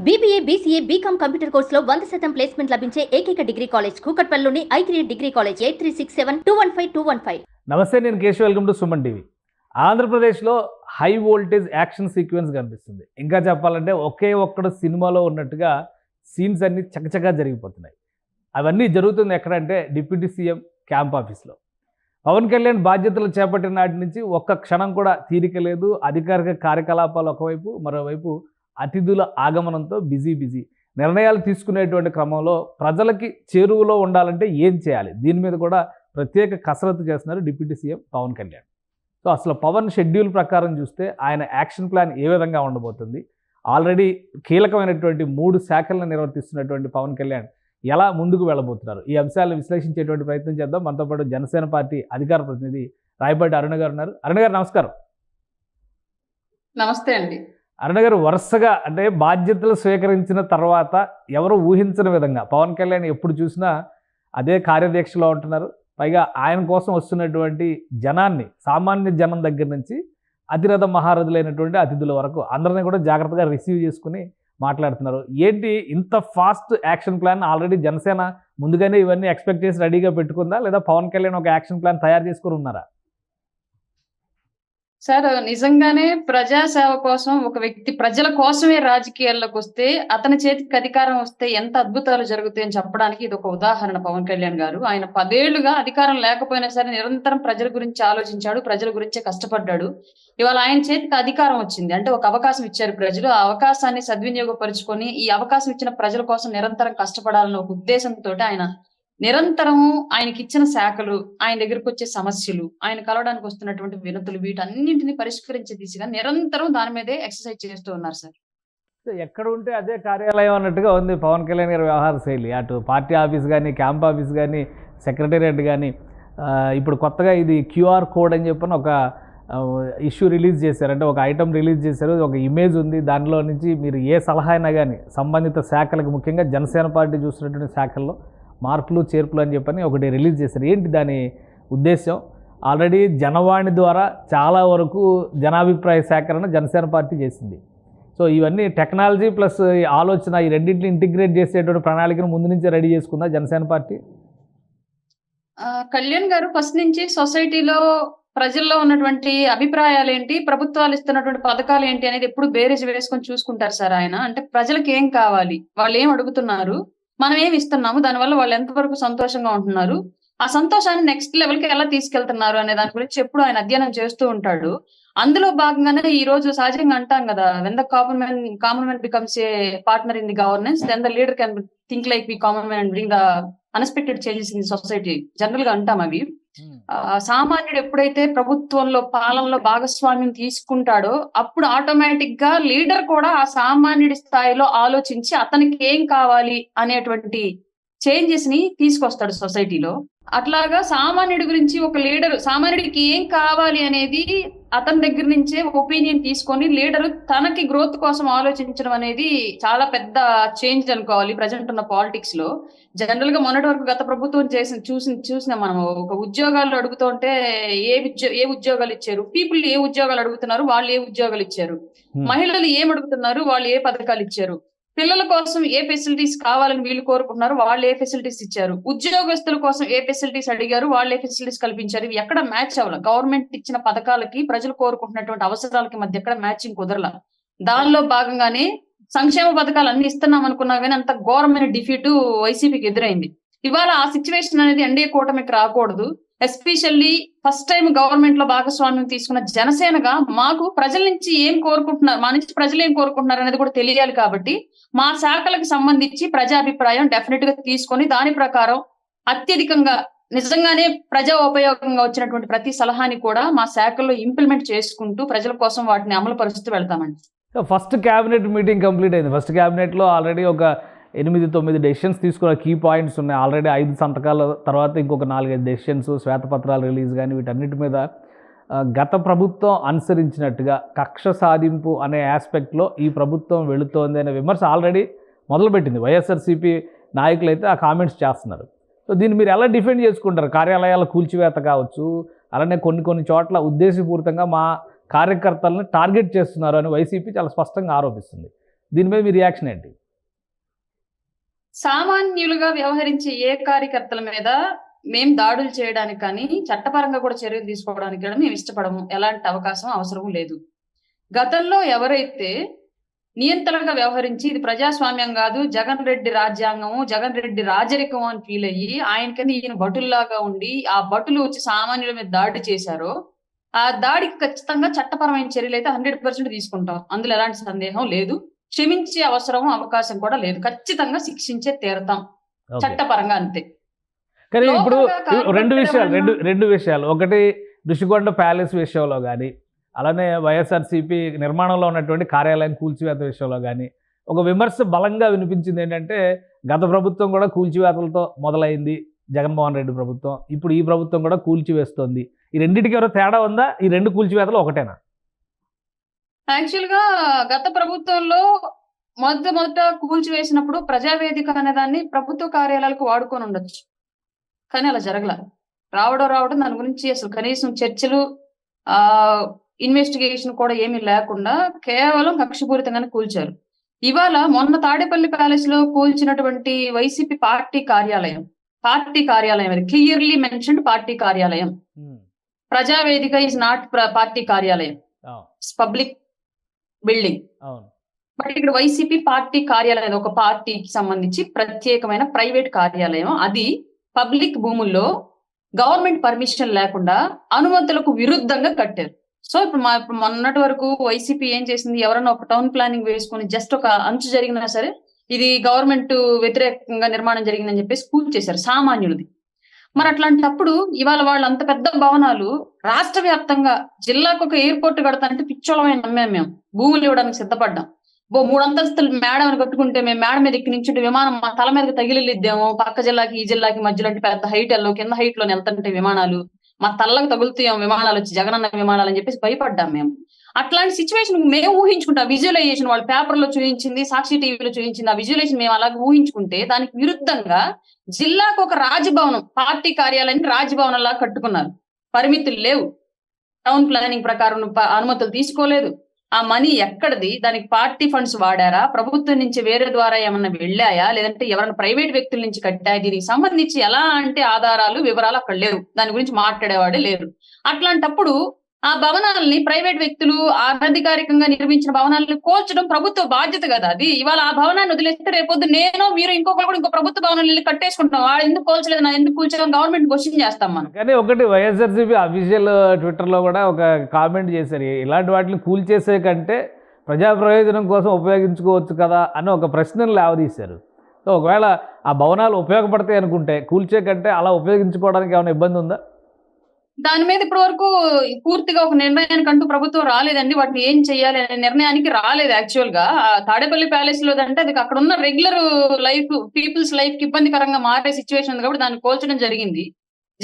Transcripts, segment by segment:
BBA, BCA, BCom computer కోర్సులో 100% placement లభించే ఏకైక డిగ్రీ కాలేజ్ కూకట్పల్లిలోని I3 డిగ్రీ కాలేజ్ 8367215215. నమస్తే, నేను Keshav. Welcome to Suman TV. ఆంధ్రప్రదేశ్లో హై వోల్టేజ్ యాక్షన్ సీక్వెన్స్ కనిపిస్తుంది. ఇంకా చెప్పాలంటే ఒకే ఒక్కడు సినిమాలో ఉన్నట్టుగా సీన్స్ అన్నీ చకచకా జరిగిపోతున్నాయి. అవన్నీ జరుగుతుంది ఎక్కడంటే డిప్యూటీ సీఎం క్యాంప్ ఆఫీస్లో. పవన్ కళ్యాణ్ బాధ్యతలు చేపట్టిన నాటి నుంచి ఒక్క క్షణం కూడా తీరిక లేదు. అధికారిక కార్యకలాపాలు ఒకవైపు, మరోవైపు అతిథుల ఆగమనంతో బిజీ. నిర్ణయాలు తీసుకునేటువంటి క్రమంలో ప్రజలకి చేరువలో ఉండాలంటే ఏం చేయాలి, దీని మీద కూడా ప్రత్యేక కసరత్తు చేస్తున్నారు deputy CM Pawan Kalyan. So అసలు పవన్ షెడ్యూల్ ప్రకారం చూస్తే ఆయన యాక్షన్ ప్లాన్ ఏ విధంగా ఉండబోతుంది, ఆల్రెడీ కీలకమైనటువంటి 3 శాఖలను నిర్వర్తిస్తున్నటువంటి పవన్ కళ్యాణ్ ఎలా ముందుకు వెళ్ళబోతున్నారు, ఈ అంశాలను విశ్లేషించేటువంటి ప్రయత్నం చేద్దాం. మనతో పాటు జనసేన పార్టీ అధికార ప్రతినిధి రాయపాటి అరుణ గారు ఉన్నారు. అరుణ గారు నమస్కారం. నమస్తే అండి. అరుణ గారు, వరుసగా అంటే బాధ్యతలు స్వీకరించిన తర్వాత ఎవరు ఊహించిన విధంగా పవన్ కళ్యాణ్ ఎప్పుడు చూసినా అదే కార్యదీక్షలో ఉంటున్నారు. పైగా ఆయన కోసం వస్తున్నటువంటి జనాన్ని, సామాన్య జనం దగ్గర నుంచి అతిరథ మహారథులైనటువంటి అతిథుల వరకు అందరినీ కూడా జాగ్రత్తగా రిసీవ్ చేసుకుని మాట్లాడుతున్నారు. ఏంటి ఇంత fast action plan? Already Janasena ముందుగానే ఇవన్నీ ఎక్స్పెక్ట్ చేసి రెడీగా పెట్టుకుందా, లేదా పవన్ కళ్యాణ్ ఒక యాక్షన్ ప్లాన్ తయారు చేసుకుని ఉన్నారా? సార్, నిజంగానే ప్రజాసేవ కోసం ఒక వ్యక్తి ప్రజల కోసమే రాజకీయాల్లోకి వస్తే, అతని చేతికి అధికారం వస్తే ఎంత అద్భుతాలు జరుగుతాయని చెప్పడానికి ఇది ఒక ఉదాహరణ. పవన్ కళ్యాణ్ గారు ఆయన 10 ఏళ్లుగా అధికారం లేకపోయినా సరే నిరంతరం ప్రజల గురించి ఆలోచించాడు, ప్రజల గురించే కష్టపడ్డాడు. ఇవాళ ఆయన చేతికి అధికారం వచ్చింది అంటే ఒక అవకాశం ఇచ్చారు ప్రజలు. ఆ అవకాశాన్ని సద్వినియోగపరుచుకొని ఈ అవకాశం ఇచ్చిన ప్రజల కోసం నిరంతరం కష్టపడాలన్న ఒక ఉద్దేశంతో ఆయన నిరంతరము ఆయనకి ఇచ్చిన శాఖలు, ఆయన దగ్గరకు వచ్చే సమస్యలు, ఆయన కలవడానికి వస్తున్నటువంటి వినతులు, వీటన్నింటినీ పరిష్కరించే దిశగా నిరంతరం దాని మీదే ఎక్సర్సైజ్ చేస్తూ ఉన్నారు సార్. ఎక్కడ ఉంటే అదే కార్యాలయం అన్నట్టుగా ఉంది పవన్ కళ్యాణ్ గారి వ్యవహార శైలి. అటు పార్టీ ఆఫీస్ కానీ, క్యాంప్ ఆఫీస్ కానీ, సెక్రటేరియట్ కానీ, ఇప్పుడు కొత్తగా ఇది QR కోడ్ అని చెప్పని ఒక ఇష్యూ రిలీజ్ చేశారు. అంటే ఒక ఐటమ్ రిలీజ్ చేశారు, ఒక ఇమేజ్ ఉంది. దానిలో నుంచి మీరు ఏ సలహా అయినా కానీ సంబంధిత శాఖలకు, ముఖ్యంగా జనసేన పార్టీ చూస్తున్నటువంటి శాఖల్లో మార్పులు చేర్పులు అని చెప్పని ఒకటి రిలీజ్ చేశారు. ఏంటి దాని ఉద్దేశం? ఆల్రెడీ జనవాణి ద్వారా చాలా వరకు జనాభిప్రాయ సేకరణ జనసేన పార్టీ చేసింది. సో ఇవన్నీ టెక్నాలజీ ప్లస్ ఆలోచన, ఈ రెండింటిని ఇంటిగ్రేట్ చేసేటువంటి ప్రణాళికను ముందు నుంచే రెడీ చేసుకుందా జనసేన పార్టీ? కళ్యాణ్ గారు ఫస్ట్ నుంచి సొసైటీలో ప్రజల్లో ఉన్నటువంటి అభిప్రాయాలు ఏంటి, ప్రభుత్వాలు ఇస్తున్నటువంటి పథకాలు ఏంటి అనేది ఎప్పుడు బేరేజ్ వేసుకొని చూసుకుంటారు సార్ ఆయన. అంటే ప్రజలకు ఏం కావాలి, వాళ్ళు ఏం అడుగుతున్నారు, మనం ఏమి ఇస్తున్నాము, దానివల్ల వాళ్ళు ఎంతవరకు సంతోషంగా ఉంటున్నారు, ఆ సంతోషాన్ని నెక్స్ట్ లెవెల్ కి ఎలా తీసుకెళ్తున్నారు అనే దాని గురించి ఎప్పుడు ఆయన అధ్యయనం చేస్తూ ఉంటాడు. అందులో భాగంగానే ఈ రోజు సహజంగా అంటాం కదా, when the common man becomes a partner in the governance, then the leader can think like we common man bring the unexpected changes in society. General గా అంటాం అవి. సామాన్యుడు ఎప్పుడైతే ప్రభుత్వంలో, పాలనలో భాగస్వామ్యం తీసుకుంటాడో అప్పుడు ఆటోమేటిక్ గా లీడర్ కూడా ఆ సామాన్యుడి స్థాయిలో ఆలోచించి అతనికి ఏం కావాలి అనేటువంటి చేంజెస్ ని తీసుకొస్తాడు సొసైటీలో. అట్లాగా సామాన్యుడి గురించి ఒక లీడర్, సామాన్యుడికి ఏం కావాలి అనేది అతని దగ్గర నుంచే ఒపీనియన్ తీసుకొని లీడర్ తనకి గ్రోత్ కోసం ఆలోచించడం అనేది చాలా పెద్ద చేంజ్ అనుకోవాలి ప్రజెంట్ ఉన్న పాలిటిక్స్ లో. జనరల్ గా మొన్నటి వరకు గత ప్రభుత్వం చూసిన మనం ఒక ఉద్యోగాలు అడుగుతుంటే ఏ ఉద్యోగాలు ఇచ్చారు, పీపుల్ ఏ ఉద్యోగాలు అడుగుతున్నారు, వాళ్ళు ఏ ఉద్యోగాలు ఇచ్చారు, మహిళలు ఏం అడుగుతున్నారు, వాళ్ళు ఏ పథకాలు ఇచ్చారు, పిల్లల కోసం ఏ ఫెసిలిటీస్ కావాలని వీళ్ళు కోరుకుంటున్నారు, వాళ్ళు ఏ ఫెసిలిటీస్ ఇచ్చారు, ఉద్యోగస్తుల కోసం ఏ ఫెసిలిటీస్ అడిగారు, వాళ్ళు ఏ ఫెసిలిటీస్ కల్పించారు, ఇవి ఎక్కడ మ్యాచ్ అవ్వాలి. గవర్నమెంట్ ఇచ్చిన పథకాలకి ప్రజలు కోరుకుంటున్నటువంటి అవసరాలకి మధ్య ఎక్కడ మ్యాచింగ్ కుదరలా. దానిలో భాగంగానే సంక్షేమ పథకాలు అన్ని ఇస్తున్నాం అనుకున్నా కానీ అంత ఘోరమైన డిఫీట్ వైసీపీకి ఎదురైంది. ఇవాళ ఆ సిచ్యువేషన్ అనేది ఎన్డీఏ కూటమికి రాకూడదు. ఎస్పెషల్లీ ఫస్ట్ టైం గవర్నమెంట్ లో భాగస్వామ్యం తీసుకున్న జనసేనగా మాకు ప్రజల నుంచి ఏం కోరుకుంటున్నారు, మా నుంచి ప్రజలు ఏం కోరుకుంటున్నారు అనేది కూడా తెలియాలి. కాబట్టి మా శాఖలకు సంబంధించి ప్రజాభిప్రాయం డెఫినెట్ గా తీసుకొని దాని ప్రకారం అత్యధికంగా నిజంగానే ప్రజా ఉపయోగంగా వచ్చినటువంటి ప్రతి సలహాని కూడా మా శాఖల్లో ఇంప్లిమెంట్ చేసుకుంటూ ప్రజల కోసం వాటిని అమలు పరుస్తూ వెళ్తామండి. ఫస్ట్ క్యాబినెట్ మీటింగ్ కంప్లీట్ అయింది. ఫస్ట్ క్యాబినెట్లో ఆల్రెడీ ఒక 8-9 డెసిషన్స్ తీసుకున్న కీ పాయింట్స్ ఉన్నాయి. ఆల్రెడీ 5 సంతకాల తర్వాత ఇంకొక 4-5 డెసిషన్స్, శ్వేతపత్రాలు రిలీజ్ కానీ వీటన్నిటి మీద గత ప్రభుత్వం అనుసరించినట్టుగా కక్ష సాధింపు అనే ఆస్పెక్ట్లో ఈ ప్రభుత్వం వెళుతోంది అనే విమర్శ ఆల్రెడీ మొదలుపెట్టింది. వైఎస్ఆర్సీపీ నాయకులు అయితే ఆ కామెంట్స్ చేస్తున్నారు. సో దీన్ని మీరు ఎలా డిఫెండ్ చేసుకుంటారు? కార్యాలయాల కూల్చివేత కావచ్చు, అలానే కొన్ని చోట్ల ఉద్దేశపూరితంగా మా కార్యకర్తలను టార్గెట్ చేస్తున్నారు అని వైసీపీ చాలా స్పష్టంగా ఆరోపిస్తుంది. దీని మీద మీ రియాక్షన్ ఏంటి? సామాన్యులుగా వ్యవహరించే ఏ కార్యకర్తల మీద మేము దాడులు చేయడానికి కానీ చట్టపరంగా కూడా చర్యలు తీసుకోవడానికి కూడా మేము ఇష్టపడము. ఎలాంటి అవకాశం అవసరం లేదు. గతంలో ఎవరైతే నియంత్రణగా వ్యవహరించి ఇది ప్రజాస్వామ్యం కాదు, జగన్ రెడ్డి రాజ్యాంగము, జగన్ రెడ్డి రాజరికం అని ఫీల్ అయ్యి ఆయనకని ఈయన భటుల్లాగా ఉండి ఆ భటులు వచ్చి సామాన్యుల మీద దాడి చేశారో ఆ దాడికి ఖచ్చితంగా చట్టపరమైన చర్యలు అయితే 100% తీసుకుంటాం. అందులో ఎలాంటి సందేహం లేదు. క్షమించే అవసరం అవకాశం కూడా లేదు. ఖచ్చితంగా శిక్షించే తీరతాం ఓకే. చట్టపరంగా అంతే. కానీ ఇప్పుడు లోపలగా రెండు విషయాలు ఒకటి ఋషికొండ ప్యాలెస్ విషయంలో కానీ అలానే వైఎస్ఆర్సీపీ నిర్మాణంలో ఉన్నటువంటి కార్యాలయం కూల్చివేత విషయంలో కానీ ఒక విమర్శ బలంగా వినిపించింది ఏంటంటే గత ప్రభుత్వం కూడా కూల్చివేతలతో మొదలైంది జగన్మోహన్ రెడ్డి ప్రభుత్వం, ఇప్పుడు ఈ ప్రభుత్వం కూడా కూల్చివేస్తోంది. ఈ రెండింటికి ఎవరో తేడా ఉందా? ఈ రెండు కూల్చివేతలు ఒకటేనా? యాక్చువల్ గా గత ప్రభుత్వంలో మొదట కూల్చివేసినప్పుడు ప్రజావేదిక అనే దాన్ని ప్రభుత్వ కార్యాలయాలకు వాడుకొని ఉండొచ్చు, కానీ అలా జరగల. రావడం దాని గురించి అసలు కనీసం చర్చలు ఇన్వెస్టిగేషన్ కూడా ఏమీ లేకుండా కేవలం కక్షపూరితంగానే కూల్చారు. ఇవాళ మొన్న తాడేపల్లి ప్యాలెస్ లో కూల్చినటువంటి వైసీపీ పార్టీ కార్యాలయం అది క్లియర్లీ మెన్షన్డ్ పార్టీ కార్యాలయం. ప్రజావేదిక ఇస్ నాట్ పార్టీ కార్యాలయం, పబ్లిక్ బిల్డింగ్. బట్ ఇక్కడ వైసీపీ పార్టీ కార్యాలయం ఒక పార్టీకి సంబంధించి ప్రత్యేకమైన ప్రైవేట్ కార్యాలయం. అది పబ్లిక్ భూముల్లో గవర్నమెంట్ పర్మిషన్ లేకుండా అనుమతులకు విరుద్ధంగా కట్టారు. సో ఇప్పుడు మొన్నటి వరకు వైసీపీ ఏం చేసింది, ఎవరైనా ఒక టౌన్ ప్లానింగ్ వేసుకొని జస్ట్ ఒక అంచు జరిగినా సరే ఇది గవర్నమెంట్ వ్యతిరేకంగా నిర్మాణం జరిగిందని చెప్పేసి కూల్చేశారు సామాన్యులది. మరి అట్లాంటప్పుడు ఇవాళ వాళ్ళు అంత పెద్ద భవనాలు రాష్ట్ర వ్యాప్తంగా జిల్లాకు ఒక ఎయిర్పోర్ట్ కడతానంటే పిచ్చోళమైన నమ్మాం. మేము భూములు ఇవ్వడానికి సిద్ధపడ్డాం. 3 అంతస్తులు మేడ అని కట్టుకుంటే మేము మేడ మీద ఎక్కి నించుంటే విమానం మా తల మీదకి తగిలిద్దాము, పక్క జిల్లాకి ఈ జిల్లాకి మధ్యలో అంటే పెద్ద హైట్ ఎల్లో కింద హైట్ లో వెళ్తుంటే విమానాలు మా తల్లకు తగులుతాం, విమానాలు వచ్చి జగనన్న విమానాలు అని చెప్పేసి భయపడ్డాం మేము. అట్లాంటి సిచ్యువేషన్ మేము ఊహించుకుంటాం. విజువలైజేషన్ వాళ్ళు పేపర్లో చూపించింది, సాక్షి టీవీలో చూపించింది, ఆ విజువలైజేషన్ మేము అలాగే ఊహించుకుంటే దానికి విరుద్ధంగా జిల్లాకు ఒక రాజభవనం, పార్టీ కార్యాలయాన్ని రాజభవనం లాగా కట్టుకున్నారు. పరిమితులు లేవు, టౌన్ ప్లానింగ్ ప్రకారం అనుమతులు తీసుకోలేదు. ఆ మనీ ఎక్కడిది? దానికి పార్టీ ఫండ్స్ వాడారా, ప్రభుత్వం నుంచి వేరే ద్వారా ఏమన్నా వెళ్ళాయా, లేదంటే ఎవరైనా ప్రైవేట్ వ్యక్తుల నుంచి కట్టాయా? దీనికి సంబంధించి ఎలా అంటే ఆధారాలు వివరాలు అక్కడ లేవు, దాని గురించి మాట్లాడేవాడే లేరు. అట్లాంటప్పుడు ఆ భవనాలని ప్రైవేట్ వ్యక్తులు అనధికారికంగా నిర్మించిన భవనాలను కోల్చడం ప్రభుత్వ బాధ్యత కదా. అది ఇవాళ ఆ భవనాన్ని వదిలేస్తే రేపొద్దు నేను మీరు ఇంకొకరు కూడా ఇంకో ప్రభుత్వ భవనాలు కట్టేసుకుంటాం. వాడు ఎందుకు కోల్చలేదు, నా ఎందుకు కూల్చడం, గవర్నమెంట్ క్వశ్చన్ చేస్తాం మనం. కానీ ఒకటి వైఎస్ఆర్సీపీ అఫీషియల్ ట్విట్టర్లో కూడా ఒక కామెంట్ చేశారు, ఇలాంటి వాటిని కూల్చేసే కంటే ప్రజా ప్రయోజనం కోసం ఉపయోగించుకోవచ్చు కదా అని ఒక ప్రశ్నను లేవదీశారు. సో ఒకవేళ ఆ భవనాలు ఉపయోగపడతాయి అనుకుంటే కూల్చే కంటే అలా ఉపయోగించుకోవడానికి ఏమైనా ఇబ్బంది ఉందా? దాని మీద ఇప్పటి వరకు పూర్తిగా ఒక నిర్ణయానికి అంటూ ప్రభుత్వం రాలేదండి. వాటిని ఏం చెయ్యాలి అనే నిర్ణయానికి రాలేదు. యాక్చువల్ గా తాడేపల్లి ప్యాలెస్ లో అంటే అది అక్కడ ఉన్న రెగ్యులర్ లైఫ్, పీపుల్స్ లైఫ్ కి ఇబ్బందికరంగా మారే సిచ్యువేషన్ ఉంది కాబట్టి దాన్ని కోల్చడం జరిగింది.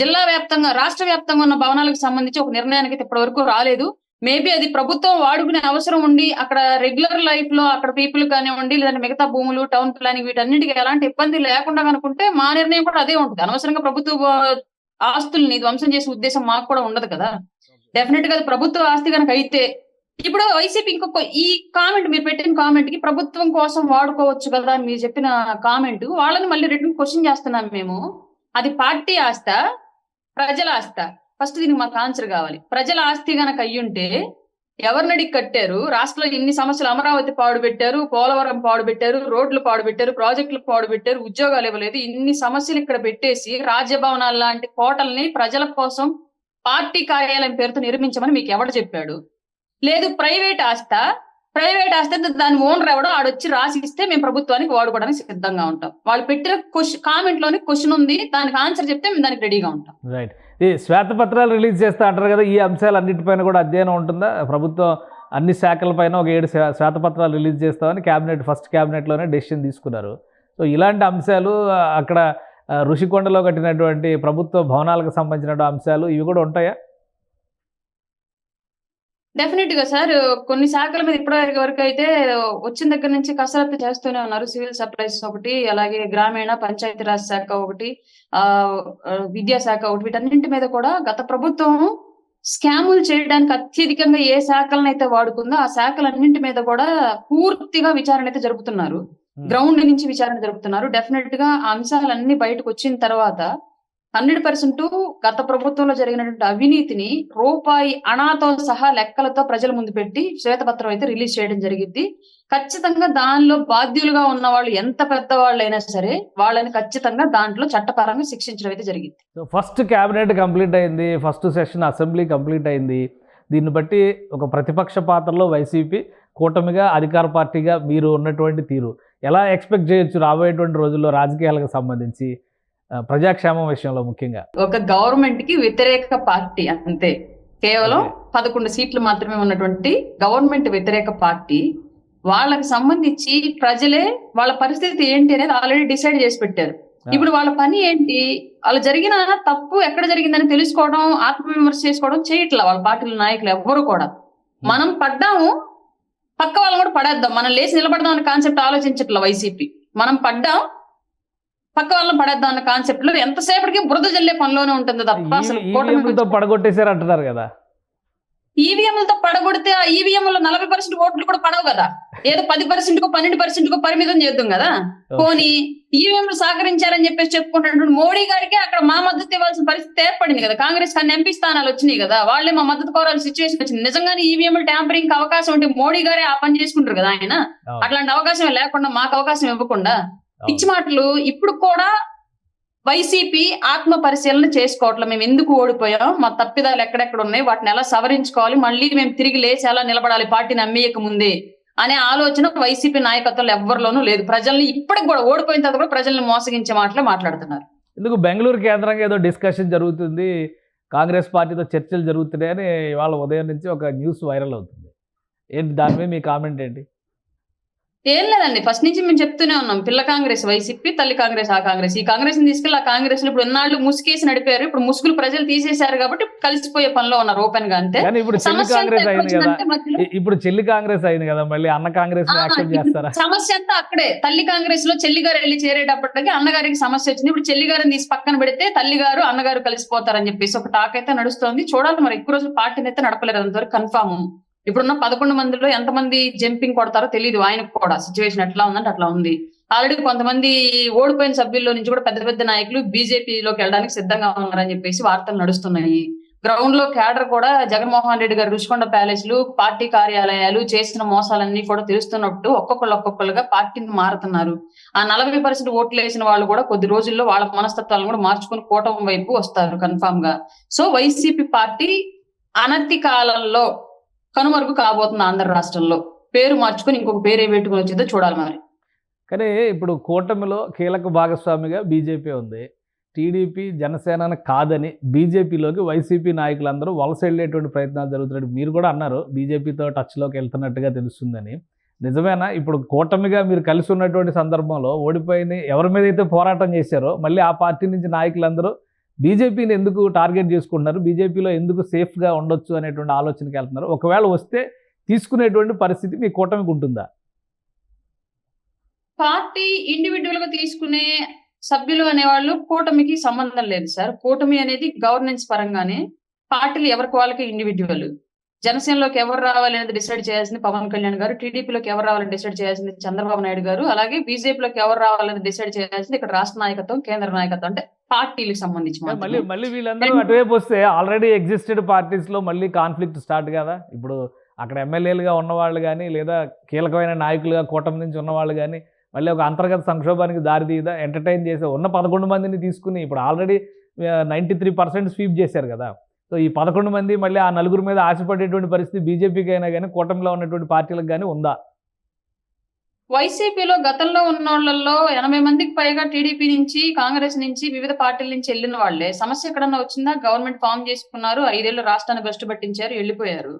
జిల్లా వ్యాప్తంగా రాష్ట్ర వ్యాప్తంగా ఉన్న భవనాలకు సంబంధించి ఒక నిర్ణయానికి ఇప్పటి వరకు రాలేదు. మేబీ అది ప్రభుత్వం వాడుకునే అవసరం ఉండి అక్కడ రెగ్యులర్ లైఫ్ లో అక్కడ పీపుల్ కానివ్వండి, లేదంటే మిగతా భూములు, టౌన్ ప్లానింగ్ వీటన్నిటికీ ఎలాంటి ఇబ్బంది లేకుండా అనుకుంటే మా నిర్ణయం కూడా అదే ఉంటుంది. అనవసరంగా ప్రభుత్వ ఆస్తుల్ని ధ్వంసం చేసే ఉద్దేశం మాకు కూడా ఉండదు కదా. డెఫినెట్ గా ప్రభుత్వ ఆస్తి కనుక అయితే ఇప్పుడు వైసీపీ ఇంకొక ఈ కామెంట్ మీరు పెట్టిన కామెంట్ కి ప్రభుత్వం కోసం వాడుకోవచ్చు కదా అని మీరు చెప్పిన కామెంట్ వాళ్ళని మళ్ళీ రిటర్న్ క్వశ్చన్ చేస్తున్నాం మేము. అది పార్టీ ఆస్త, ప్రజల ఆస్త? ఫస్ట్ దీనికి మాకు ఆన్సర్ కావాలి. ప్రజల ఆస్తి కనుక అయ్యుంటే ఎవరినడికి కట్టారు? రాష్ట్రంలో ఇన్ని సమస్యలు, అమరావతి పాడు పెట్టారు, పోలవరం పాడు పెట్టారు, రోడ్లు పాడు పెట్టారు, ప్రాజెక్టులు పాడు పెట్టారు, ఉద్యోగాలు ఇవ్వలేదు, ఇన్ని సమస్యలు ఇక్కడ పెట్టేసి రాజ్యభవనాలు లాంటి కోటల్ని ప్రజల కోసం పార్టీ కార్యాలయం పేరుతో నిర్మించమని మీకు ఎవడు చెప్పాడు? లేదు ప్రైవేట్ ఆస్త దాని ఓనర్ ఎవడో ఆడొచ్చి రాసిస్తే మేము ప్రభుత్వానికి వాడుకోవడానికి సిద్ధంగా ఉంటాం. వాళ్ళు పెట్టిన కామెంట్ లోని క్వశ్చన్ ఉంది, దానికి ఆన్సర్ చెప్తే మేము దానికి రెడీగా ఉంటాం. రైట్. ఈ శ్వేతపత్రాలు రిలీజ్ చేస్తా అంటారు కదా, ఈ అంశాలు అన్నిటిపైన కూడా అధ్యయనం ఉంటుందా? ప్రభుత్వం అన్ని శాఖలపైన ఒక 7 శ్వేతపత్రాలు రిలీజ్ చేస్తామని ఫస్ట్ క్యాబినెట్లోనే డెసిషన్ తీసుకున్నారు. సో ఇలాంటి అంశాలు అక్కడ ఋషికొండలో కట్టినటువంటి ప్రభుత్వ భవనాలకు సంబంధించిన అంశాలు ఇవి కూడా ఉంటాయా? డెఫినెట్ గా సార్, కొన్ని శాఖల మీద ఇప్పటి వరకు అయితే వచ్చిన దగ్గర నుంచి కసరత్తు చేస్తూనే ఉన్నారు. సివిల్ సప్లైస్ ఒకటి, అలాగే గ్రామీణ పంచాయతీరాజ్ శాఖ ఒకటి, విద్యాశాఖ ఒకటి, వీటన్నింటి మీద కూడా గత ప్రభుత్వం స్కాములు చేయడానికి అత్యధికంగా ఏ శాఖలను అయితే వాడుకుందో ఆ శాఖలన్నింటి మీద కూడా పూర్తిగా విచారణ అయితే జరుపుతున్నారు. గ్రౌండ్ నుంచి విచారణ జరుపుతున్నారు. డెఫినెట్ గా ఆ అంశాలన్నీ బయటకు వచ్చిన తర్వాత 100% గత ప్రభుత్వంలో జరిగినటువంటి అవినీతిని రూపాయి అణాతో సహా లెక్కలతో ప్రజల ముందు పెట్టి శ్వేతపత్రం అయితే రిలీజ్ చేయడం జరిగింది. ఖచ్చితంగా దానిలో బాధ్యులుగా ఉన్న వాళ్ళు ఎంత పెద్దవాళ్ళైనా సరే వాళ్ళని ఖచ్చితంగా దాంట్లో చట్టపరంగా శిక్షించడం అయితే జరిగింది. సో ఫస్ట్ క్యాబినెట్ కంప్లీట్ అయింది, ఫస్ట్ సెషన్ అసెంబ్లీ కంప్లీట్ అయింది. దీన్ని బట్టి ఒక ప్రతిపక్ష పాత్రలో వైసీపీ, కూటమిగా అధికార పార్టీగా మీరు ఉన్నటువంటి తీరు ఎలా ఎక్స్పెక్ట్ చేయొచ్చు రాబోయేటువంటి రోజుల్లో రాజకీయాలకు సంబంధించి ప్రజాక్షేమం విషయంలో ముఖ్యంగా? ఒక గవర్నమెంట్ కి వ్యతిరేక పార్టీ అంతే, కేవలం 11 సీట్లు మాత్రమే ఉన్నటువంటి గవర్నమెంట్ వ్యతిరేక పార్టీ. వాళ్ళకి సంబంధించి ప్రజలే వాళ్ళ పరిస్థితి ఏంటి అనేది ఆల్రెడీ డిసైడ్ చేసి పెట్టారు. ఇప్పుడు వాళ్ళ పని ఏంటి, వాళ్ళు జరిగిన తప్పు ఎక్కడ జరిగిందని తెలుసుకోవడం, ఆత్మవిమర్శ చేసుకోవడం చేయట్లా వాళ్ళ పార్టీల నాయకులు ఎవ్వరు కూడా. మనం పడ్డాము, పక్క వాళ్ళని కూడా పడేద్దాం, మనం లేచి నిలబడదాం అనే కాన్సెప్ట్ ఆలోచించట్లా వైసీపీ. మనం పడ్డాం, పక్క వాళ్ళని పడేద్దాం అన్న కాన్సెప్ట్ లో ఎంతసేపటికి బురద జల్లే పనిలోనే ఉంటుంది తప్ప అసలు ఈవీఎంలతో పడగొట్టేశారు అంటున్నారు కదా. ఈవీఎంలతో పడగొడితే ఆ ఈవీఎంలో 40% ఓట్లు కూడా పడవు కదా, ఏదో 10% 12% పరిమితం చేద్దాం కదా. పోనీ ఈవీఎంలు సహకరించారని చెప్పేసి చెప్పుకుంటున్నటువంటి మోడీ గారికి అక్కడ మా మద్దతు ఇవ్వాల్సిన పరిస్థితి ఏర్పడింది కదా. కాంగ్రెస్ కన్నా ఎంపీ స్థానాలు వచ్చినాయి కదా, వాళ్ళే మా మద్దతు కోరాల్సిన సిచ్యువేషన్ వచ్చింది. నిజంగానే ఈవీఎంలు ట్యాంపరింగ్ అవకాశం ఉంటే మోడీ గారే ఆ పని చేసుకుంటారు కదా. ఆయన అట్లాంటి అవకాశం లేకుండా మాకు అవకాశం ఇవ్వకుండా పిచ్చి మాటలు. ఇప్పుడు కూడా వైసీపీ ఆత్మ పరిశీలన చేసుకోవట్లేదు. మేము ఎందుకు ఓడిపోయాం, మా తప్పిదాలు ఎక్కడెక్కడ ఉన్నాయి, వాటిని ఎలా సవరించుకోవాలి, మళ్ళీ మేము తిరిగి లేచి ఎలా నిలబడాలి పార్టీని అమ్మేయక ముందే అనే ఆలోచన వైసీపీ నాయకత్వంలో ఎవరిలోనూ లేదు. ప్రజల్ని ఇప్పటికి కూడా ఓడిపోయిన తర్వాత కూడా ప్రజల్ని మోసగించే మాటలే మాట్లాడుతున్నారు. ఎందుకు బెంగళూరు కేంద్రంగా ఏదో డిస్కషన్ జరుగుతుంది, కాంగ్రెస్ పార్టీతో చర్చలు జరుగుతున్నాయని ఇవాళ ఉదయం నుంచి ఒక న్యూస్ వైరల్ అవుతుంది. ఏంటి దాని మీద మీ కామెంట్ ఏంటి? ఏం లేదండి, ఫస్ట్ నుంచి మేము చెప్తూనే ఉన్నాం, పిల్ల కాంగ్రెస్ వైసీపీ, తల్లి కాంగ్రెస్ ఆ కాంగ్రెస్. ఈ కాంగ్రెస్ ని తీసుకెళ్లి ఆ కాంగ్రెస్ లో ఇప్పుడు ఎన్నాళ్ళు ముసుకేసి నడిపారు. ఇప్పుడు ముసుగులు ప్రజలు తీసేశారు కాబట్టి కలిసిపోయే పనిలో ఉన్నారు ఓపెన్ గా. అంతే. ఇప్పుడు చెల్లి కాంగ్రెస్ అయింది కదా, ఇప్పుడు చెల్లి కాంగ్రెస్ అయింది కదా, మళ్ళీ అన్న కాంగ్రెస్ యాక్సెప్ట్ చేస్తారా? సమస్య అంతా అక్కడే. తల్లి కాంగ్రెస్ లో చెల్లి గారు వెళ్ళి చేరేటప్పటికి అన్నగారికి సమస్య వచ్చింది. ఇప్పుడు చెల్లి గారిని తీసి పక్కన పెడితే తల్లి గారు అన్నగారు కలిసిపోతారని చెప్పేసి ఒక టాక్ అయితే నడుస్తోంది. చూడాలి మరి, ఎక్కువ రోజులు పార్టీని అయితే నడపలేరు అంతవరకు కన్ఫామ్. ఇప్పుడున్న 11 మందిలో ఎంతమంది జంపింగ్ కొడతారో తెలియదు. ఆయనకు కూడా సిచ్యువేషన్ ఎట్లా ఉందంటే అట్లా ఉంది. ఆల్రెడీ కొంతమంది ఓడిపోయిన సభ్యుల్లో నుంచి కూడా పెద్ద పెద్ద నాయకులు బీజేపీలోకి వెళ్ళడానికి సిద్ధంగా ఉన్నారని చెప్పేసి వార్తలు నడుస్తున్నాయి. గ్రౌండ్ లో క్యాడర్ కూడా జగన్మోహన్ రెడ్డి గారు రుషికొండ ప్యాలెస్లు, పార్టీ కార్యాలయాలు చేసిన మోసాలన్నీ కూడా తెలుస్తున్నట్టు ఒక్కొక్కరుగా పార్టీని మారుతున్నారు. ఆ 40% ఓట్లు వేసిన వాళ్ళు కూడా కొద్ది రోజుల్లో వాళ్ళ మనస్తత్వాలను కూడా మార్చుకుని కూటమి వైపు వస్తారు కన్ఫామ్ గా. సో వైసీపీ పార్టీ అనతి కాలంలో కనుమరుగు కాబోతుంది ఆంధ్ర రాష్ట్రంలో. పేరు మార్చుకుని ఇంకొక పేరు పెట్టుకుని వచ్చిందో చూడాలి మరి. కానీ ఇప్పుడు కూటమిలో కీలక భాగస్వామిగా బీజేపీ ఉంది. టీడీపీ జనసేన కాదని బీజేపీలోకి వైసీపీ నాయకులందరూ వలస వెళ్ళేటువంటి ప్రయత్నాలు జరుగుతున్నాయి. మీరు కూడా అన్నారు బీజేపీతో టచ్లోకి వెళ్తున్నట్టుగా తెలుస్తుందని. నిజమేనా? ఇప్పుడు కూటమిగా మీరు కలిసి ఉన్నటువంటి సందర్భంలో ఓడిపోయిన ఎవరి మీద అయితే పోరాటం చేశారో మళ్ళీ ఆ పార్టీ నుంచి నాయకులందరూ బీజేపీని ఎందుకు టార్గెట్ చేసుకుంటున్నారు, బీజేపీలో ఎందుకు సేఫ్గా ఉండొచ్చు అనేటువంటి ఆలోచనకి వెళ్తున్నారు? ఒకవేళ వస్తే తీసుకునేటువంటి పరిస్థితి మీ కూటమికి ఉంటుందా? పార్టీ ఇండివిజువల్ గా తీసుకునే సభ్యులు అనేవాళ్ళు కూటమికి సంబంధం లేదు సార్. కూటమి అనేది గవర్నెన్స్ పరంగానే పార్టీలు ఎవరికి వాళ్ళకి ఇండివిజువల్. జనసేనలోకి ఎవరు రావాలనేది డిసైడ్ చేయాల్సింది పవన్ కళ్యాణ్ గారు, టీడీపీలోకి ఎవరు రావాలని డిసైడ్ చేయాల్సింది చంద్రబాబు నాయుడు గారు, అలాగే బీజేపీలోకి ఎవరు రావాలని డిసైడ్ చేయాల్సింది ఇక్కడ రాష్ట్ర నాయకత్వం, కేంద్ర నాయకత్వం, అంటే పార్టీలకు సంబంధించి. మళ్ళీ వీళ్ళందరూ అటువైపు వస్తే ఆల్రెడీ ఎగ్జిస్టెడ్ పార్టీస్ లో మళ్ళీ కాన్ఫ్లిక్ట్ స్టార్ట్ కదా. ఇప్పుడు అక్కడ ఎమ్మెల్యేలుగా ఉన్నవాళ్ళు కానీ లేదా కీలకమైన నాయకులుగా కూటమి నుంచి ఉన్నవాళ్ళు కానీ మళ్ళీ ఒక అంతర్గత సంక్షోభానికి దారితీయదా? ఎంటర్టైన్ చేసే ఉన్న 11 మందిని తీసుకుని ఇప్పుడు ఆల్రెడీ 93% స్వీప్ చేశారు కదా. సో ఈ 11 మంది మళ్ళీ ఆ నలుగురు మీద ఆశపడేటువంటి పరిస్థితి బీజేపీకి అయినా కానీ కూటమిలో ఉన్నటువంటి పార్టీలకు కానీ ఉందా? వైసీపీలో గతంలో ఉన్న వాళ్ళల్లో 80 మందికి పైగా టీడీపీ నుంచి, కాంగ్రెస్ నుంచి, వివిధ పార్టీల నుంచి వెళ్ళిన వాళ్లే. సమస్య ఎక్కడన్నా వచ్చిందా? గవర్నమెంట్ ఫామ్ చేసుకున్నారు, 5 ఏళ్ళు రాష్ట్రాన్ని భ్రష్టు పట్టించారు, వెళ్ళిపోయారు.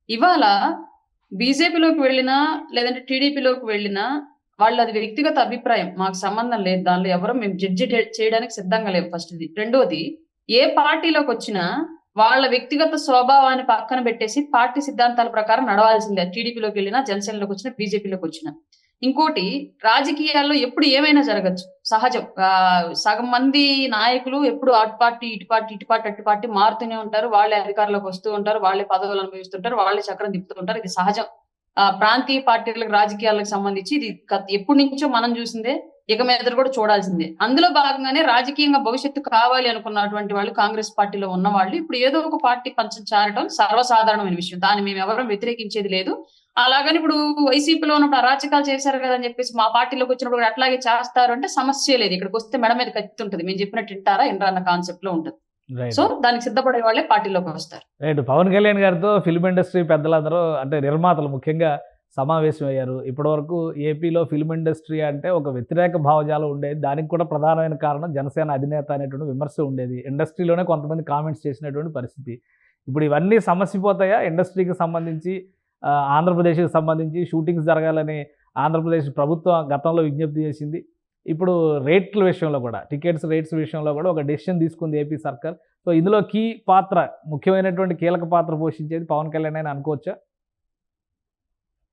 ఇవాళ బీజేపీలోకి వెళ్ళినా లేదంటే టీడీపీలోకి వెళ్ళినా వాళ్ళు అది వ్యక్తిగత అభిప్రాయం, మాకు సంబంధం లేదు, దానిలో ఎవరో మేము జడ్జి చేయడానికి సిద్ధంగా లేవు. ఫస్ట్ ఇది. రెండోది, ఏ పార్టీలోకి వచ్చినా వాళ్ళ వ్యక్తిగత స్వభావాన్ని పక్కన పెట్టేసి పార్టీ సిద్ధాంతాల ప్రకారం నడవాల్సిందే. టీడీపీలోకి వెళ్ళినా, జనసేనలోకి వచ్చినా, బీజేపీలోకి వచ్చినా. ఇంకోటి, రాజకీయాల్లో ఎప్పుడు ఏమైనా జరగచ్చు, సహజం. సగం మంది నాయకులు ఎప్పుడు అటు పార్టీ అటు పార్టీ మారుతూనే ఉంటారు. వాళ్ళే అధికారంలోకి వస్తూ ఉంటారు, వాళ్ళే పదవులు అనుభవిస్తుంటారు, వాళ్ళే చక్రం తిప్పుతూ ఉంటారు. ఇది సహజం. ప్రాంతీయ పార్టీలకు రాజకీయాలకు సంబంధించి ఇది ఎప్పటి నుంచో మనం చూసిందే, ఇక మీద కూడా చూడాల్సిందే. అందులో భాగంగానే రాజకీయంగా భవిష్యత్తు కావాలి అనుకున్నటువంటి వాళ్ళు కాంగ్రెస్ పార్టీలో ఉన్న వాళ్ళు ఇప్పుడు ఏదో ఒక పార్టీ పంచం చారటం సర్వసాధారణమైన విషయం. దాన్ని మేము ఎవరం వ్యతిరేకించేది లేదు. అలాగని ఇప్పుడు వైసీపీలో ఉన్నప్పుడు అరాచకాలు చేశారు కదా అని చెప్పేసి మా పార్టీలోకి వచ్చినప్పుడు కూడా అట్లాగే చేస్తారు అంటే సమస్య లేదు. ఇక్కడికి వస్తే మెడ మీద కత్తి ఉంటుంది, మేము చెప్పినట్టు వింటారా వినరా అన్న కాన్సెప్ట్ లో ఉంటుంది. సో దానికి సిద్ధపడే వాళ్ళే పార్టీలోకి వస్తారు. రైట్. పవన్ కళ్యాణ్ గారితో ఫిల్మ్ ఇండస్ట్రీ పెద్దలందరూ అంటే నిర్మాతలు ముఖ్యంగా సమావేశం అయ్యారు. ఇప్పటివరకు ఏపీలో ఫిల్మ్ ఇండస్ట్రీ అంటే ఒక వ్యతిరేక భావజాలం ఉండేది. దానికి కూడా ప్రధానమైన కారణం జనసేన అధినేత అనేటువంటి విమర్శ ఉండేది. ఇండస్ట్రీలోనే కొంతమంది కామెంట్స్ చేసినటువంటి పరిస్థితి. ఇప్పుడు ఇవన్నీ సమస్యపోతాయా? ఇండస్ట్రీకి సంబంధించి ఆంధ్రప్రదేశ్కి సంబంధించి షూటింగ్స్ జరగాలని ఆంధ్రప్రదేశ్ ప్రభుత్వం గతంలో విజ్ఞప్తి చేసింది. ఇప్పుడు రేట్ల విషయంలో కూడా, టికెట్స్ రేట్స్ విషయంలో కూడా ఒక డెసిషన్ తీసుకుంది ఏపీ సర్కార్. సో ఇందులో ముఖ్యమైనటువంటి కీలక పాత్ర పోషించేది పవన్ కళ్యాణ్ అని అనుకోవచ్చా?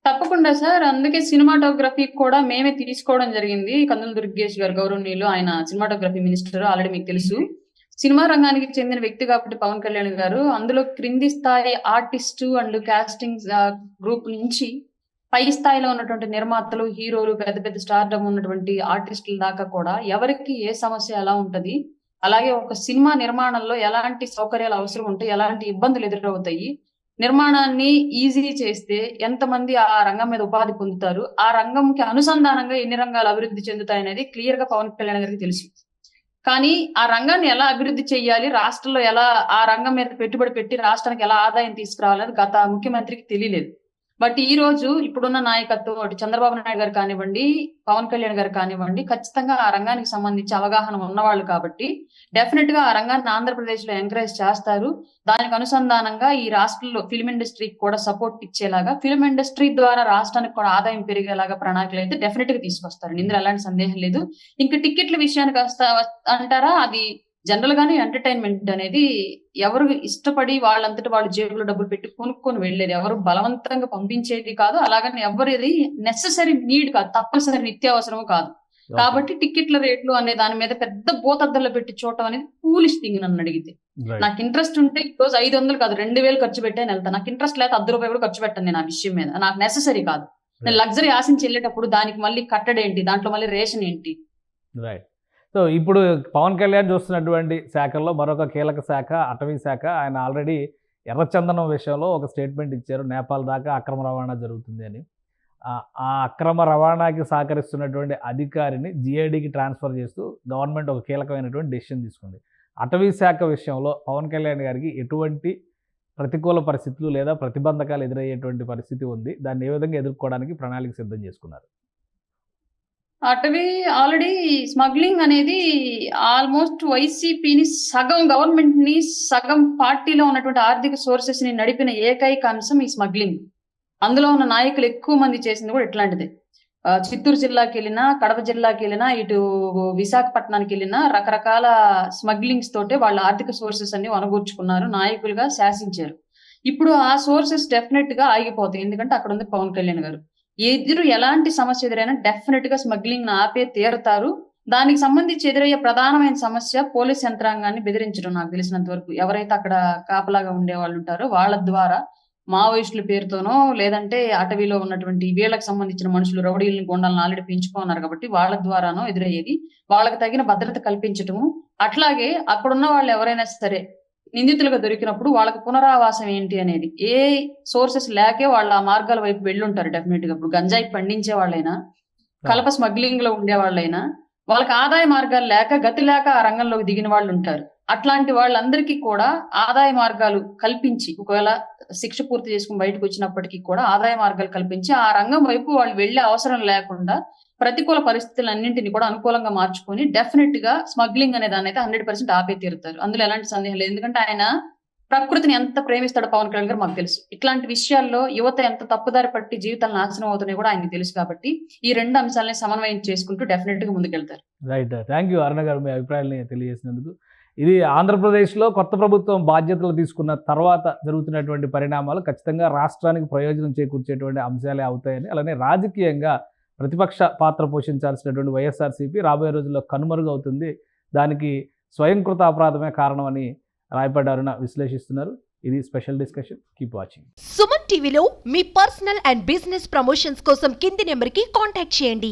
తప్పకుండా సార్. అందుకే సినిమాటోగ్రఫీ కూడా మేమే తీసుకోవడం జరిగింది. కందుల దుర్గేష్ గారు గౌరవనీయులు, ఆయన సినిమాటోగ్రఫీ మినిస్టర్, ఆల్రెడీ మీకు తెలుసు. సినిమా రంగానికి చెందిన వ్యక్తి కాబట్టి పవన్ కళ్యాణ్ గారు అందులో క్రింది స్థాయి ఆర్టిస్టు అండ్ కాస్టింగ్ గ్రూప్ నుంచి పై స్థాయిలో ఉన్నటువంటి నిర్మాతలు, హీరోలు, పెద్ద పెద్ద స్టార్డమ్ ఉన్నటువంటి ఆర్టిస్టుల దాకా కూడా ఎవరికి ఏ సమస్య ఎలా ఉంటది, అలాగే ఒక సినిమా నిర్మాణంలో ఎలాంటి సౌకర్యాలు అవసరం ఉంటాయి, ఎలాంటి ఇబ్బందులు ఎదురవుతాయి, నిర్మాణాన్ని ఈజీ చేస్తే ఎంతమంది ఆ రంగం మీద ఉపాధి పొందుతారు, ఆ రంగంకి అనుసంధానంగా ఎన్ని రంగాలు అభివృద్ధి చెందుతాయి అనేది క్లియర్ గా పవన్ కళ్యాణ్ గారికి తెలుసు. కానీ ఆ రంగాన్ని ఎలా అభివృద్ధి చేయాలి, రాష్ట్రంలో ఎలా ఆ రంగం మీద పెట్టుబడి పెట్టి రాష్ట్రానికి ఎలా ఆదాయం తీసుకురావాలని గత ముఖ్యమంత్రికి తెలియలేదు. బట్ ఈ రోజు ఇప్పుడున్న నాయకత్వం అటు చంద్రబాబు నాయుడు గారు కానివ్వండి, పవన్ కళ్యాణ్ గారు కానివ్వండి, ఖచ్చితంగా ఆ రంగానికి సంబంధించి అవగాహన ఉన్నవాళ్ళు కాబట్టి డెఫినెట్ గా ఆ రంగాన్ని ఆంధ్రప్రదేశ్ లో ఎంకరేజ్ చేస్తారు. దానికి అనుసంధానంగా ఈ రాష్ట్రంలో ఫిల్మ్ ఇండస్ట్రీకి కూడా సపోర్ట్ ఇచ్చేలాగా, ఫిల్మ్ ఇండస్ట్రీ ద్వారా రాష్ట్రానికి కూడా ఆదాయం పెరిగేలాగా ప్రణాళికలు అయితే డెఫినెట్ గా తీసుకొస్తారు. ఇందులో ఎలాంటి సందేహం లేదు. ఇంకా టికెట్ల విషయానికి అంటారా, అది జనరల్ గానే ఎంటర్టైన్మెంట్ అనేది ఎవరు ఇష్టపడి వాళ్ళంతటి వాళ్ళు జేబులో డబ్బులు పెట్టి కొనుక్కొని వెళ్ళేది, ఎవరు బలవంతంగా పంపించేది కాదు. అలాగని ఎవరిది నెసెసరీ నీడ్ కాదు, తప్పనిసరి నిత్యావసరం కాదు. కాబట్టి టికెట్ల రేట్లు అనే దాని మీద పెద్ద బోతద్దల్లో పెట్టి చూడటం అనేది ఫూలిష్ థింగ్ నన్ను అడిగితే. నాకు ఇంట్రెస్ట్ ఉంటే ఈ రోజు 500 కాదు 2000 ఖర్చు పెట్టాను వెళ్తాను. నాకు ఇంట్రెస్ట్ లేకపోతే 10 రూపాయలు కూడా ఖర్చు పెట్టాను నేను ఆ విషయం మీద. నాకు నెసెసరీ కాదు. నేను లగ్జరీ ఆశించి వెళ్ళేటప్పుడు దానికి మళ్ళీ కట్టడేంటి, దాంట్లో మళ్ళీ రేషన్ ఏంటి. రైట్. సో ఇప్పుడు పవన్ కళ్యాణ్ చూస్తున్నటువంటి శాఖల్లో మరొక కీలక శాఖ అటవీ శాఖ. ఆయన ఆల్రెడీ ఎర్రచందనం విషయంలో ఒక స్టేట్మెంట్ ఇచ్చారు, నేపాల్ దాకా అక్రమ రవాణా జరుగుతుంది అని. ఆ అక్రమ రవాణాకి సహకరిస్తున్నటువంటి అధికారిని జిఐడికి ట్రాన్స్ఫర్ చేస్తూ గవర్నమెంట్ ఒక కీలకమైనటువంటి డెసిషన్ తీసుకుంది. అటవీ శాఖ విషయంలో పవన్ కళ్యాణ్ గారికి ఎటువంటి ప్రతికూల పరిస్థితులు లేదా ప్రతిబంధకాలు ఎదురయ్యేటువంటి పరిస్థితి ఉంది? దాన్ని ఏ విధంగా ఎదుర్కోవడానికి ప్రణాళిక సిద్ధం చేసుకున్నారు? అటవీ ఆల్రెడీ స్మగ్లింగ్ అనేది ఆల్మోస్ట్ వైసీపీని సగం గవర్నమెంట్ ని సగం పార్టీలో ఉన్నటువంటి ఆర్థిక సోర్సెస్ ని నడిపిన ఏకైక అంశం ఈ స్మగ్లింగ్. అందులో ఉన్న నాయకులు ఎక్కువ మంది చేసింది కూడా ఇట్లాంటిదే. చిత్తూరు జిల్లాకి వెళ్ళినా, కడప జిల్లాకి వెళ్ళినా, ఇటు విశాఖపట్నానికి వెళ్ళినా రకరకాల స్మగ్లింగ్స్ తోటే వాళ్ళ ఆర్థిక సోర్సెస్ అన్ని వనగూర్చుకున్నారు, నాయకులుగా శాసించారు. ఇప్పుడు ఆ సోర్సెస్ డెఫినెట్ గా ఆగిపోతాయి. ఎందుకంటే అక్కడ ఉంది పవన్ కళ్యాణ్ గారు. ఎలాంటి సమస్య ఎదురైనా డెఫినెట్ గా స్మగ్లింగ్ ఆపే తీరుతారు. దానికి సంబంధించి ఎదురయ్యే ప్రధానమైన సమస్య పోలీస్ యంత్రాంగాన్ని బెదిరించడం. నాకు తెలిసినంత వరకు ఎవరైతే అక్కడ కాపలాగా ఉండే వాళ్ళు ఉంటారో వాళ్ళ ద్వారా మావోయిస్టుల పేరుతోనో, లేదంటే అటవీలో ఉన్నటువంటి వీళ్ళకి సంబంధించిన మనుషులు రౌడీలను, గుండాలను ఆల్రెడీ పెంచుకున్నారు కాబట్టి వాళ్ళ ద్వారానో ఎదురయ్యేది. వాళ్ళకి తగిన భద్రత కల్పించటము. అట్లాగే అక్కడున్న వాళ్ళు ఎవరైనా సరే నిందితులుగా దొరికినప్పుడు వాళ్ళకి పునరావాసం ఏంటి అనేది, ఏ సోర్సెస్ లేకే వాళ్ళ ఆ మార్గాల వైపు వెళ్ళుంటారు డెఫినెట్ గా. ఇప్పుడు గంజాయి పండించే వాళ్ళైనా, కలప స్మగ్లింగ్ లో ఉండే వాళ్ళైనా, వాళ్ళకి ఆదాయ మార్గాలు లేక, గతి లేక ఆ రంగంలోకి దిగిన వాళ్ళు ఉంటారు. అట్లాంటి వాళ్ళందరికీ కూడా ఆదాయ మార్గాలు కల్పించి, ఒకవేళ శిక్ష పూర్తి చేసుకుని బయటకు వచ్చినప్పటికీ కూడా ఆదాయ మార్గాలు కల్పించి ఆ రంగం వైపు వాళ్ళు వెళ్లే అవసరం లేకుండా ప్రతికూల పరిస్థితులన్నింటినీ కూడా అనుకూలంగా మార్చుకొని డెఫినెట్ గా స్మగ్లింగ్ అనే దాన్ని అయితే 100% ఆపే తీరుతారు. అందులో ఎలాంటి సందేహం లేదు. ఎందుకంటే ఆయన ప్రకృతిని ఎంత ప్రేమిస్తాడో పవన్ కళ్యాణ్ గారు మాకు తెలుసు. ఇట్లాంటి విషయాల్లో యువత ఎంత తప్పుదారి పట్టి జీవితాలు నాశనం అవుతున్నాయి కూడా ఆయనకి తెలుసు. కాబట్టి ఈ రెండు అంశాలని సమన్వయం చేసుకుంటూ డెఫినెట్ గా ముందుకెళ్తారు. రైట్. థ్యాంక్ యూ అరుణ గారు, మీ అభిప్రాయాన్ని తెలియజేసినందుకు. ఇది ఆంధ్రప్రదేశ్లో కొత్త ప్రభుత్వం బాధ్యతలు తీసుకున్న తర్వాత జరుగుతున్నటువంటి పరిణామాలు ఖచ్చితంగా రాష్ట్రానికి ప్రయోజనం చేకూర్చేటువంటి అంశాలే అవుతాయని, అలానే రాజకీయంగా ప్రతిపక్ష పాత్ర పోషించాల్సినటువంటి వైఎస్ఆర్సీపీ రాబోయే రోజుల్లో కనుమరుగవుతుంది. దానికి స్వయంకృత అపరాధమే కారణమని రాయపాటి అరుణ విశ్లేషిస్తున్నారు. ఇది special discussion. Keep watching. Suman టీవీలో మీ పర్సనల్ అండ్ బిజినెస్ ప్రమోషన్స్ కోసం కింది నెంబర్కి కాంటాక్ట్ చేయండి.